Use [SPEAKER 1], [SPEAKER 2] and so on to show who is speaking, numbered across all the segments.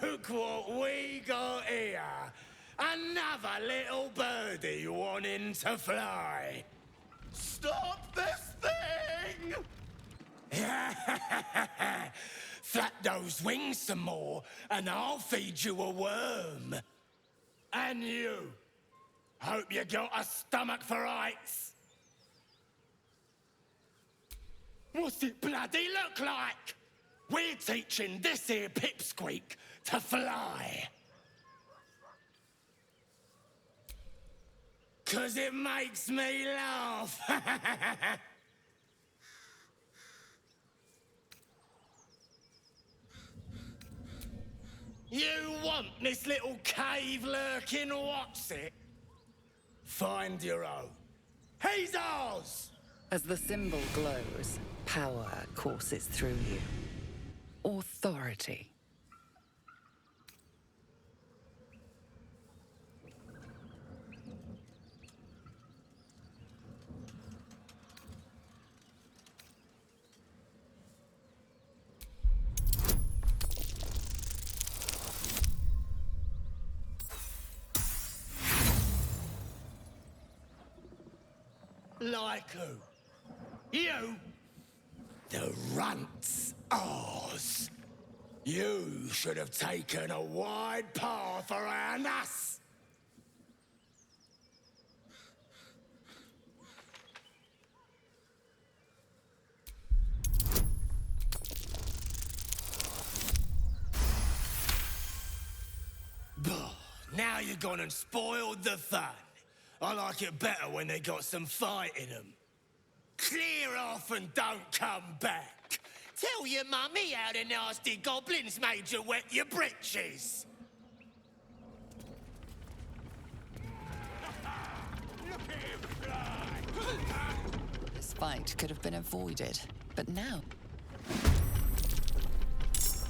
[SPEAKER 1] Look what we got here. Another little birdie wanting to fly. Stop this thing! Flap those wings some more, and I'll feed you a worm. And you. Hope you got a stomach for heights. What's it bloody look like? We're teaching this here pipsqueak to fly. 'Cause it makes me laugh. You want this little cave lurking what's it? Find your own. He's ours!
[SPEAKER 2] As the symbol glows, power courses through you. Authority.
[SPEAKER 1] Like who? You? The runt's ours. You should have taken a wide path around us. Now you've gone and spoiled the fun. I like it better when they got some fight in them. Clear off and don't come back. Tell your mummy how the nasty goblins made you wet your britches.
[SPEAKER 2] This fight could have been avoided, but now...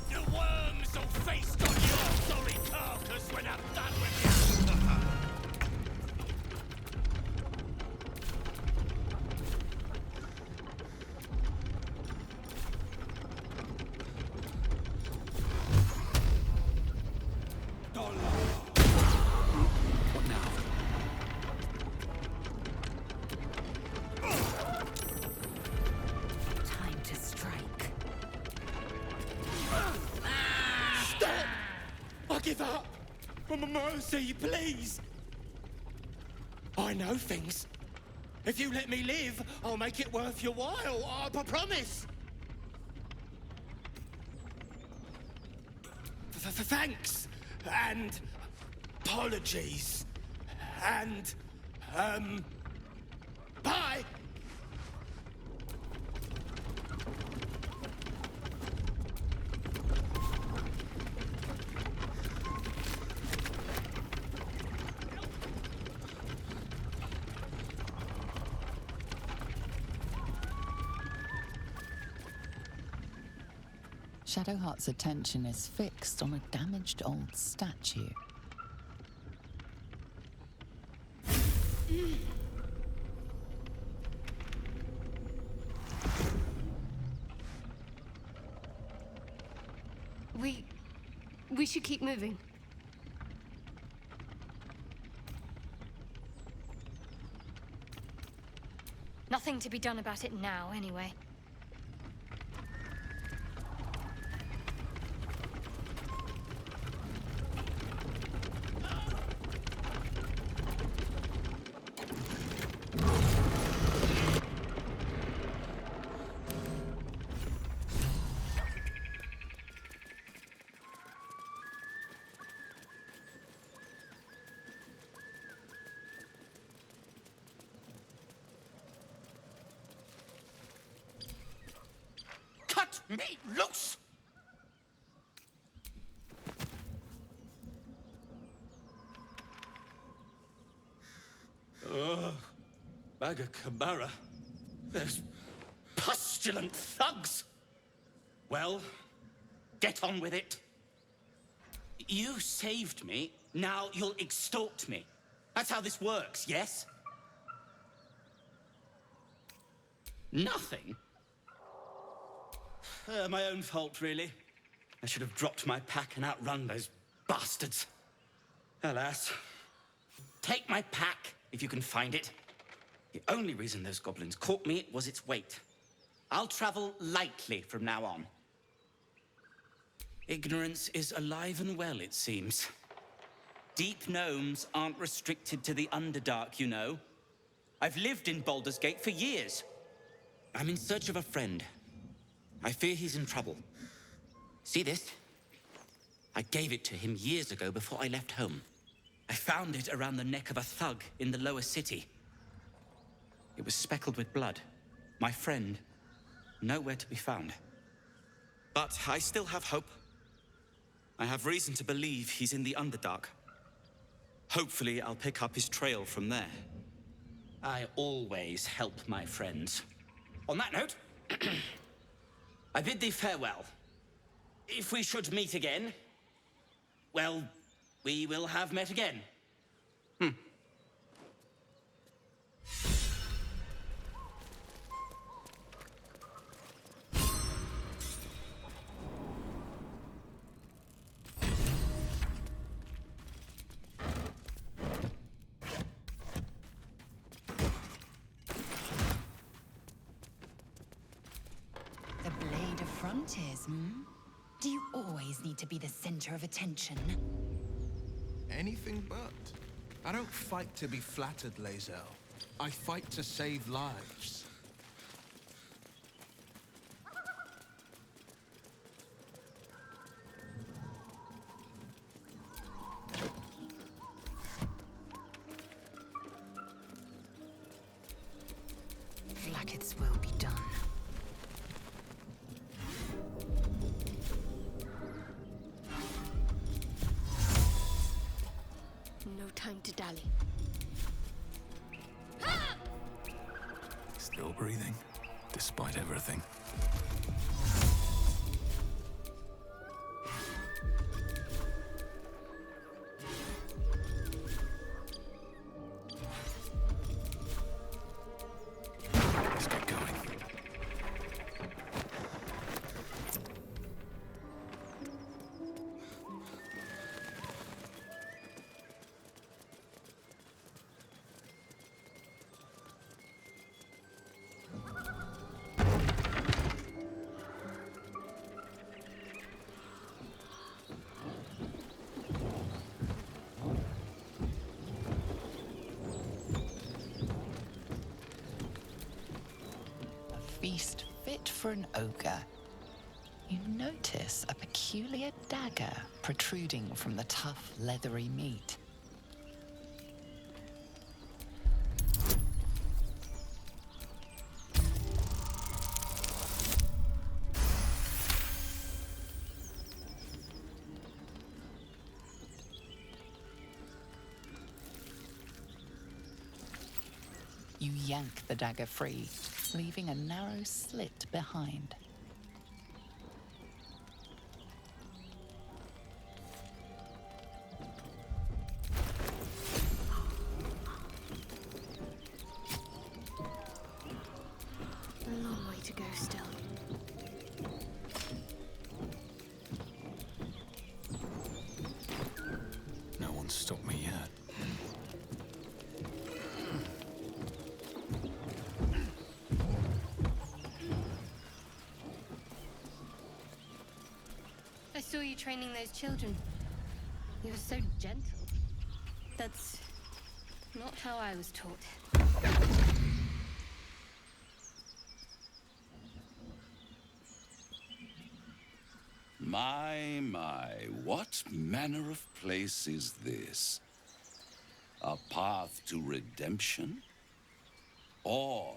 [SPEAKER 1] The worms will feast on your sorry carcass when I'm done with you.
[SPEAKER 3] What now?
[SPEAKER 2] Time to strike.
[SPEAKER 1] Stop! I give up. Mercy, please. I know things. If you let me live, I'll make it worth your while. I promise. Thanks. And apologies. And, bye!
[SPEAKER 2] Shadowheart's attention is fixed on a damaged old statue.
[SPEAKER 4] We should keep moving. Nothing to be done about it now, anyway.
[SPEAKER 1] Me loose!
[SPEAKER 3] Bagakabara. Those pustulant thugs. Well, get on with it. You saved me, now you'll extort me. That's how this works, yes? Nothing? My own fault, really. I should have dropped my pack and outrun those bastards. Alas. Take my pack, if you can find it. The only reason those goblins caught me was its weight. I'll travel lightly from now on. Ignorance is alive and well, it seems. Deep gnomes aren't restricted to the Underdark, you know. I've lived in Baldur's Gate for years. I'm in search of a friend. I fear he's in trouble. See this? I gave it to him years ago before I left home. I found it around the neck of a thug in the lower city. It was speckled with blood. My friend, nowhere to be found. But I still have hope. I have reason to believe he's in the Underdark. Hopefully, I'll pick up his trail from there. I always help my friends. On that note, I bid thee farewell. If we should meet again, well, we will have met again.
[SPEAKER 5] The Blade of Frontiers, Do you always need to be the center of attention?
[SPEAKER 6] Anything but. I don't fight to be flattered, Lae'zel. I fight to save lives.
[SPEAKER 5] Blacket's will be done.
[SPEAKER 4] No time to dally.
[SPEAKER 7] Still breathing, despite everything. Let's get going.
[SPEAKER 2] Feast fit for an ogre. You notice a peculiar dagger protruding from the tough, leathery meat. You yank the dagger free, leaving a narrow slit behind.
[SPEAKER 4] A long way to go still.
[SPEAKER 7] No one's stopped me yet.
[SPEAKER 4] I saw you training those children. You were so gentle. That's not how I was taught.
[SPEAKER 8] My, what manner of place is this? A path to redemption? Or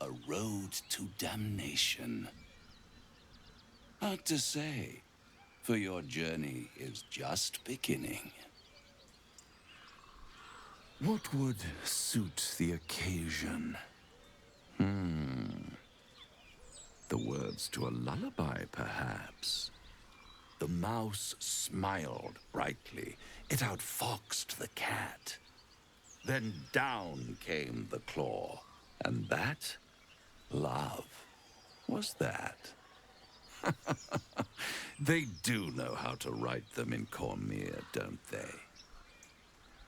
[SPEAKER 8] a road to damnation? Hard to say, for your journey is just beginning. What would suit the occasion? The words to a lullaby, perhaps. The mouse smiled brightly. It outfoxed the cat. Then down came the claw. And that, love, was that. They do know how to write them in Cormyr, don't they?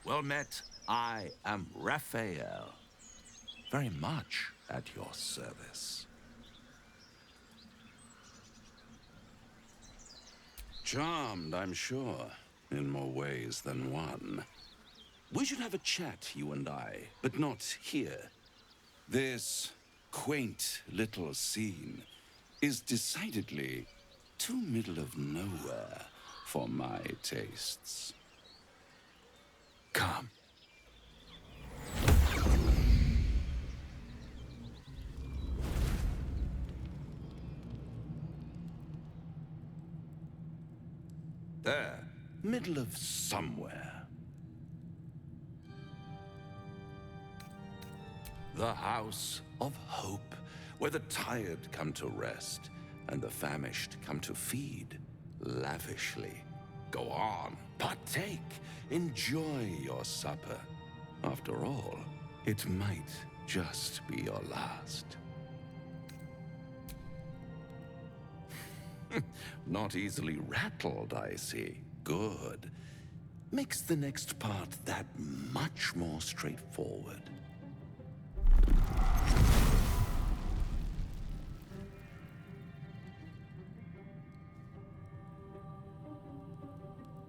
[SPEAKER 8] Well met, I am Raphael. Very much at your service. Charmed, I'm sure, in more ways than one. We should have a chat, you and I, but not here. This quaint little scene is decidedly too middle of nowhere for my tastes. Come. There, middle of somewhere. The House of Hope, where the tired come to rest and the famished come to feed lavishly. Go on, partake, enjoy your supper. After all, it might just be your last. Not easily rattled, I see. Good. Makes the next part that much more straightforward.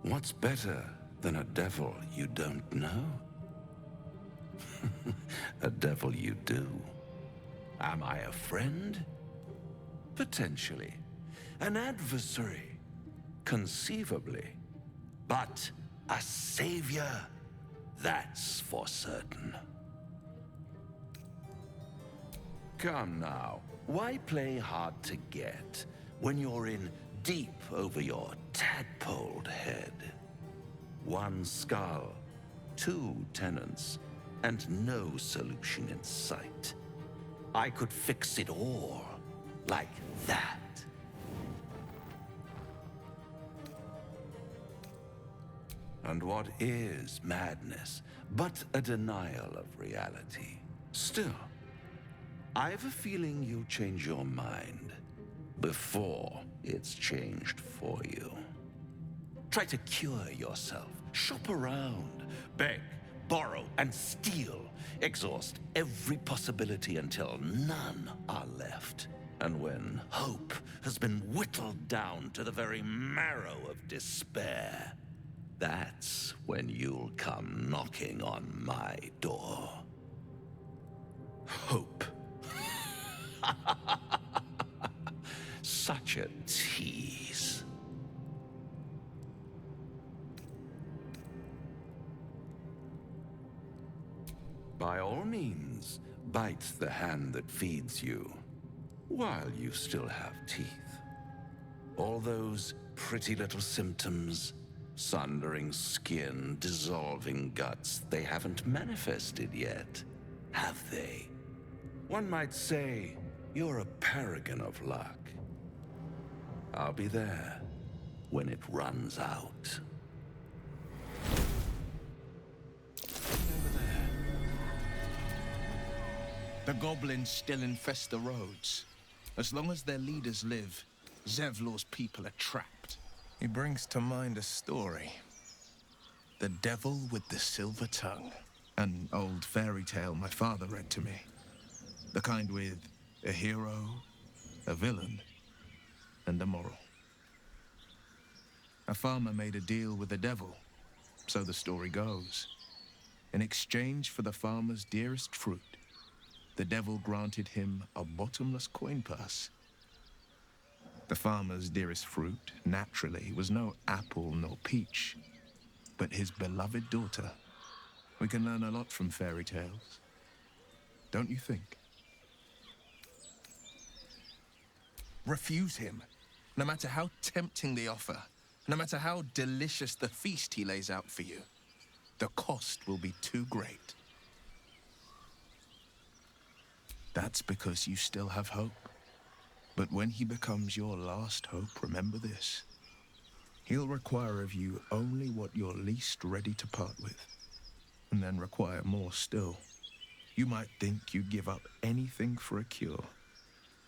[SPEAKER 8] What's better than a devil you don't know? A devil you do. Am I a friend? Potentially. An adversary? Conceivably. But a savior? That's for certain. Come now, why play hard to get when you're in deep over your tadpoled head? One skull, two tenants, and no solution in sight. I could fix it all, like that. And what is madness but a denial of reality? Still, I've a feeling you'll change your mind before it's changed for you. Try to cure yourself, shop around, beg, borrow, and steal. Exhaust every possibility until none are left. And when hope has been whittled down to the very marrow of despair, that's when you'll come knocking on my door. Hope. Such a tease. By all means, bite the hand that feeds you, while you still have teeth. All those pretty little symptoms, sundering skin, dissolving guts, they haven't manifested yet, have they? One might say you're a paragon of luck. I'll be there when it runs out. Over there.
[SPEAKER 6] The goblins still infest the roads. As long as their leaders live, Zevlor's people are trapped. He brings to mind a story. The Devil with the Silver Tongue. An old fairy tale my father read to me. The kind with a hero, a villain, and a moral. A farmer made a deal with the devil, so the story goes. In exchange for the farmer's dearest fruit, the devil granted him a bottomless coin purse. The farmer's dearest fruit, naturally, was no apple nor peach, but his beloved daughter. We can learn a lot from fairy tales, don't you think? Refuse him, no matter how tempting the offer, no matter how delicious the feast he lays out for you. The cost will be too great. That's because you still have hope. But when he becomes your last hope, remember this. He'll require of you only what you're least ready to part with, and then require more still. You might think you'd give up anything for a cure,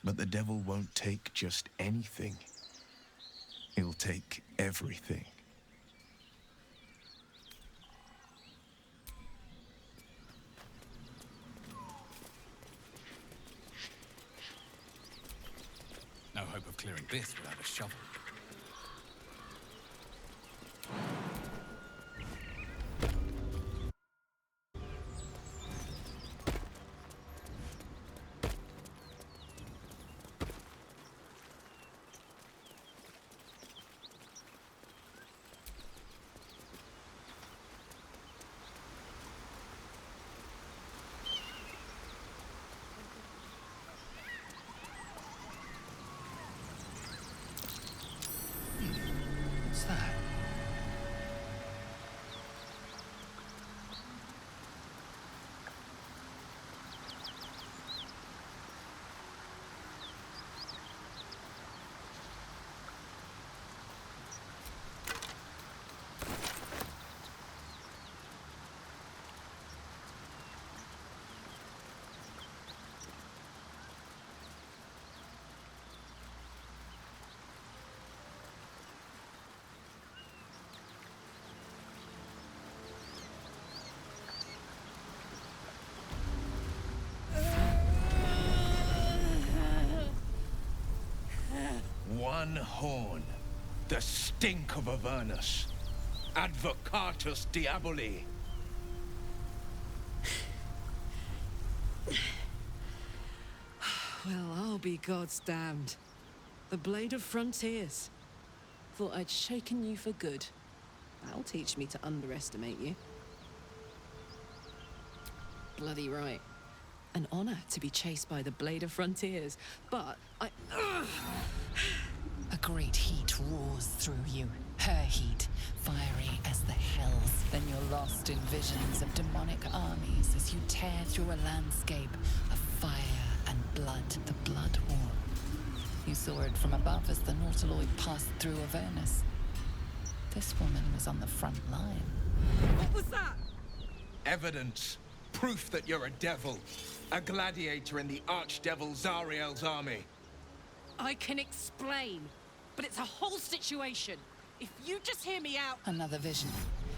[SPEAKER 6] But the devil won't take just anything. He'll take everything.
[SPEAKER 7] No hope of clearing this without a shovel.
[SPEAKER 6] What's that? One horn. The stink of Avernus. Advocatus Diaboli.
[SPEAKER 9] Well, I'll be God's damned. The Blade of Frontiers. Thought I'd shaken you for good. That'll teach me to underestimate you. Bloody right. An honor to be chased by the Blade of Frontiers, but
[SPEAKER 2] A great heat roars through you. Her heat, fiery as the hells. Then you're lost in visions of demonic armies as you tear through a landscape of fire and blood. The Blood War. You saw it from above as the Nautiloid passed through Avernus. This woman was on the front line.
[SPEAKER 9] What was that?
[SPEAKER 6] Evidence. Proof that you're a devil. A gladiator in the archdevil Zariel's army.
[SPEAKER 9] I can explain, but it's a whole situation. If you just hear me out...
[SPEAKER 2] Another vision.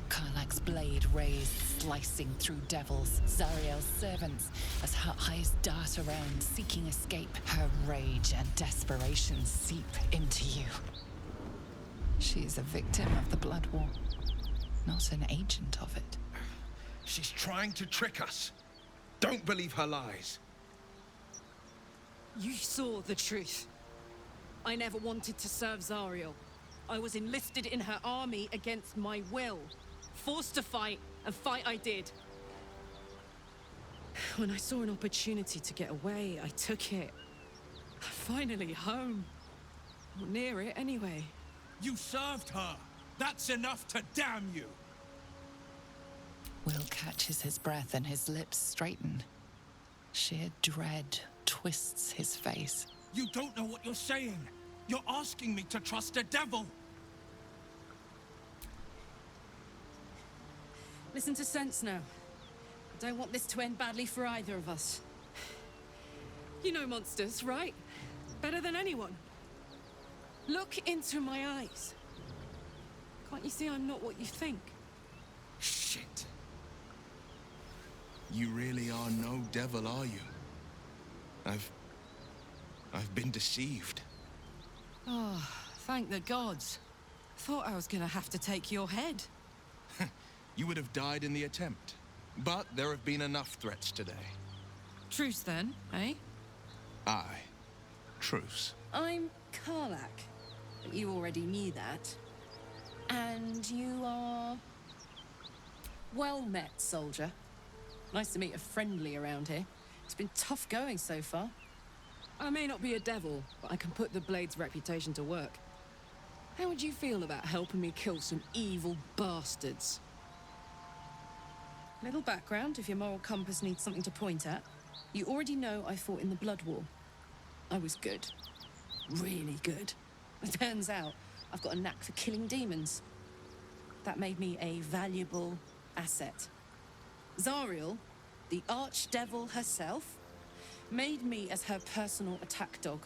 [SPEAKER 2] Karlach's blade raised, slicing through devils, Zariel's servants, as her eyes dart around, seeking escape. Her rage and desperation seep into you. She is a victim of the Blood War, not an agent of it.
[SPEAKER 6] She's trying to trick us. Don't believe her lies.
[SPEAKER 9] You saw the truth. I never wanted to serve Zariel. I was enlisted in her army against my will. Forced to fight, and fight I did. When I saw an opportunity to get away, I took it. Finally home. Or near it, anyway.
[SPEAKER 1] You served her. That's enough to damn you.
[SPEAKER 2] Will catches his breath and his lips straighten. Sheer dread twists his face.
[SPEAKER 1] You don't know what you're saying. You're asking me to trust a devil.
[SPEAKER 9] Listen to sense now. I don't want this to end badly for either of us. You know monsters, right? Better than anyone. Look into my eyes. Can't you see I'm not what you think?
[SPEAKER 6] Shit. You really are no devil, are you? I've been deceived.
[SPEAKER 9] Oh, thank the gods. Thought I was gonna have to take your head.
[SPEAKER 6] You would have died in the attempt. But there have been enough threats today.
[SPEAKER 9] Truce then, eh?
[SPEAKER 6] Aye. Truce.
[SPEAKER 9] I'm Karlach. But you already knew that. And you are... Well met, soldier. Nice to meet a friendly around here. It's been tough going so far. I may not be a devil, but I can put the Blade's reputation to work. How would you feel about helping me kill some evil bastards? Little background, if your moral compass needs something to point at. You already know I fought in the Blood War. I was good. Really good. It turns out I've got a knack for killing demons. That made me a valuable asset. Zariel, the archdevil herself, Made me as her personal attack dog.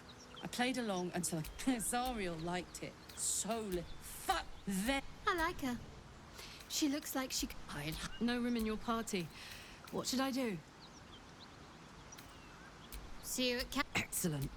[SPEAKER 9] I played along until Zariel liked it. Fuck them.
[SPEAKER 4] I like her. She looks like she could hide. No room in your party. What should I do? See you at
[SPEAKER 9] Excellent.